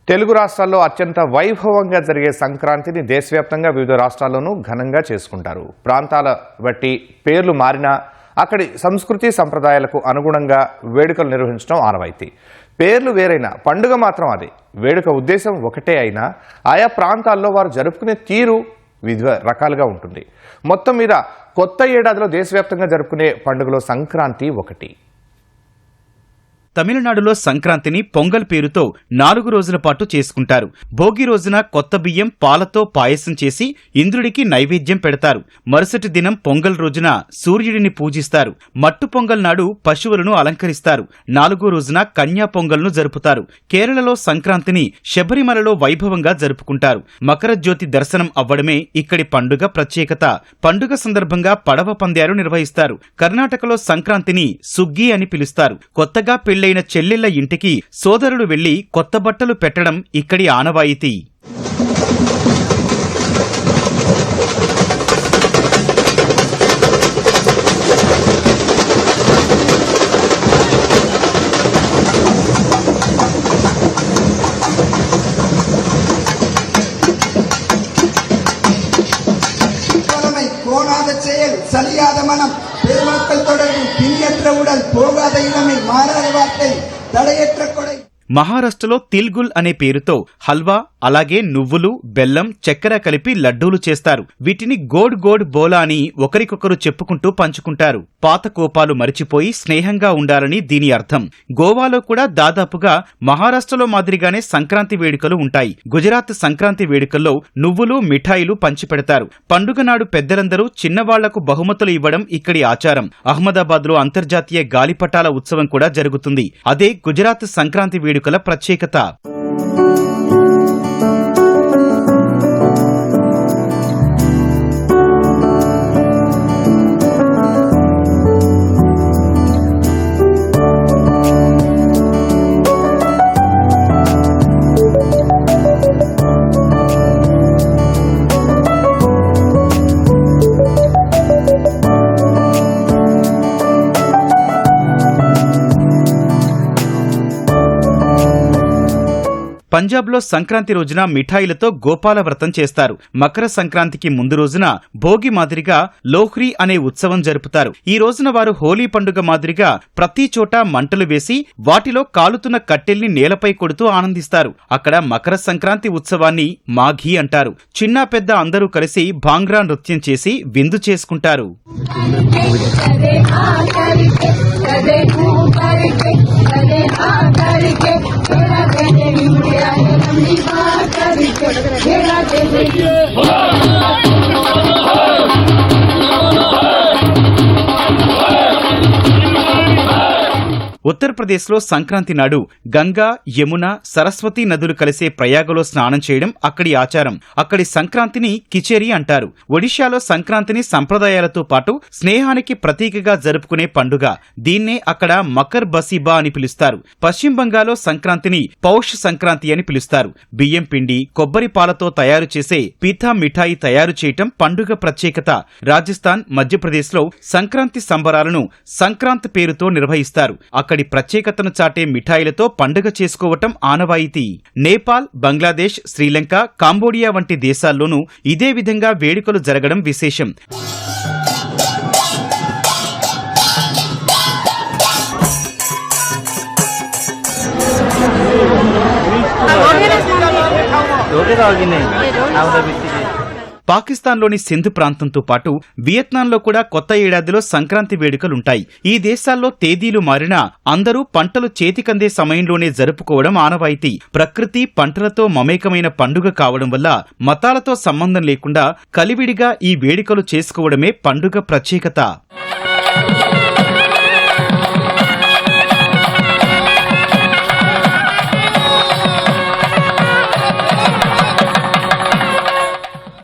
తెలుగు రాష్ట్రాల్లో అత్యంత వైభవంగా జరిగే సంక్రాంతిని దేశవ్యాప్తంగా వివిధ రాష్ట్రాల్లోనూ ఘనంగా చేసుకుంటారు. ప్రాంతాల బట్టి పేర్లు మారినా అక్కడి సంస్కృతి సంప్రదాయాలకు అనుగుణంగా వేడుకలు నిర్వహించడం ఆనవాయితీ. పేర్లు వేరైనా పండుగ మాత్రం అదే. వేడుక ఉద్దేశం ఒకటే అయినా ఆయా ప్రాంతాల్లో వారు జరుపుకునే తీరు వివిధ రకాలుగా ఉంటుంది. మొత్తం మీద కొత్త ఏడాదిలో దేశవ్యాప్తంగా జరుపుకునే పండుగలో సంక్రాంతి ఒకటి. తమిళనాడులో సంక్రాంతిని పొంగల్ పేరుతో 4 రోజుల పాటు చేసుకుంటారు. భోగి రోజున కొత్త బియ్యం పాలతో పాయసం చేసి ఇంద్రుడికి నైవేద్యం పెడతారు. మరుసటి దినం పొంగల్ రోజున సూర్యుడిని పూజిస్తారు. మట్టు పొంగల్ నాడు పశువులను అలంకరిస్తారు. 4వ రోజున కన్యా పొంగల్ను జరుపుతారు. కేరళలో సంక్రాంతిని శబరిమలలో వైభవంగా జరుపుకుంటారు. మకర జ్యోతి దర్శనం అవ్వడమే ఇక్కడి పండుగ ప్రత్యేకత. పండుగ సందర్భంగా పడవ పంద్యాలు నిర్వహిస్తారు. కర్ణాటకలో సంక్రాంతిని సుగ్గి అని పిలుస్తారు. కొత్తగా పెళ్లైన చెల్లెళ్ల ఇంటికి సోదరులు వెళ్లి కొత్త బట్టలు పెట్టడం ఇక్కడి ఆనవాయితీ. சலியாத மனம் பெருமக்கள் தொடர்பு பிரியற்ற உடல் போகாத இளமை மாறாத வார்த்தை தடையற்ற கொடை. మహారాష్ట్రలో తిల్గుల్ అనే పేరుతో హల్వా, అలాగే నువ్వులు, బెల్లం, చక్కెర కలిపి లడ్డూలు చేస్తారు. వీటిని గోడ్ గోడ్ బోలా అని ఒకరికొకరు చెప్పుకుంటూ పంచుకుంటారు. పాత కోపాలు మరిచిపోయి స్నేహంగా ఉండాలని దీని అర్థం. గోవాలో కూడా దాదాపుగా మహారాష్ట్రలో మాదిరిగానే సంక్రాంతి వేడుకలు ఉంటాయి. గుజరాత్ సంక్రాంతి వేడుకల్లో నువ్వులు, మిఠాయిలు పంచిపెడతారు. పండుగ నాడు పెద్దలందరూ చిన్నవాళ్లకు బహుమతులు ఇవ్వడం ఇక్కడి ఆచారం. అహ్మదాబాద్ లో అంతర్జాతీయ గాలిపటాల ఉత్సవం కూడా జరుగుతుంది. అదే గుజరాత్ సంక్రాంతి వేడుకల ప్రత్యేకత. పంజాబ్లో సంక్రాంతి రోజున మిఠాయిలతో గోపాల వ్రతం చేస్తారు. మకర సంక్రాంతికి ముందు రోజున భోగి మాదిరిగా లోహ్రీ అనే ఉత్సవం జరుపుతారు. ఈ రోజున వారు హోలీ పండుగ మాదిరిగా ప్రతి చోట మంటలు వేసి వాటిలో కాలుతున్న కట్టెల్ని నేలపై కొడుతూ ఆనందిస్తారు. అక్కడ మకర సంక్రాంతి ఉత్సవాన్ని మాఘీ అంటారు. చిన్న పెద్ద అందరూ కలిసి భాంగ్రా నృత్యం చేసి విందు చేసుకుంటారు. ఉత్తరప్రదేశ్లో సంక్రాంతి నాడు గంగా, యమున, సరస్వతి నదులు కలిసే ప్రయాగలో స్నానం చేయడం అక్కడి ఆచారం. అక్కడి సంక్రాంతిని కిచేరి అంటారు. ఒడిశాలో సంక్రాంతిని సంప్రదాయాలతో పాటు స్నేహానికి ప్రతీకగా జరుపుకునే పండుగ. దీన్నే అక్కడ మకర్ బసీబా అని పిలుస్తారు. పశ్చిమ బంగాల్లో సంక్రాంతిని పౌష్ సంక్రాంతి అని పిలుస్తారు. బియ్యం పిండి, కొబ్బరి పాలతో తయారు చేసే పీఠా మిఠాయి తయారు చేయటం పండుగ ప్రత్యేకత. రాజస్థాన్, మధ్యప్రదేశ్లో సంక్రాంతి సంబరాలను సంక్రాంత్ పేరుతో నిర్వహిస్తారు. అక్కడి ప్రత్యేకతను చాటే మిఠాయిలతో పండుగ చేసుకోవటం ఆనవాయితీ. నేపాల్, బంగ్లాదేశ్, శ్రీలంక, కాంబోడియా వంటి దేశాల్లోనూ ఇదే విధంగా వేడుకలు జరగడం విశేషం. పాకిస్తాన్లోని సింధ్ ప్రాంతంతో పాటు వియత్నాంలో కూడా కొత్త ఏడాదిలో సంక్రాంతి వేడుకలుంటాయి. ఈ దేశాల్లో తేదీలు మారినా అందరూ పంటలు చేతికందే సమయంలోనే జరుపుకోవడం ఆనవాయితీ. ప్రకృతి, పంటలతో మమేకమైన పండుగ కావడం వల్ల మతాలతో సంబంధం లేకుండా కలివిడిగా ఈ వేడుకలు చేసుకోవడమే పండుగ ప్రత్యేకత.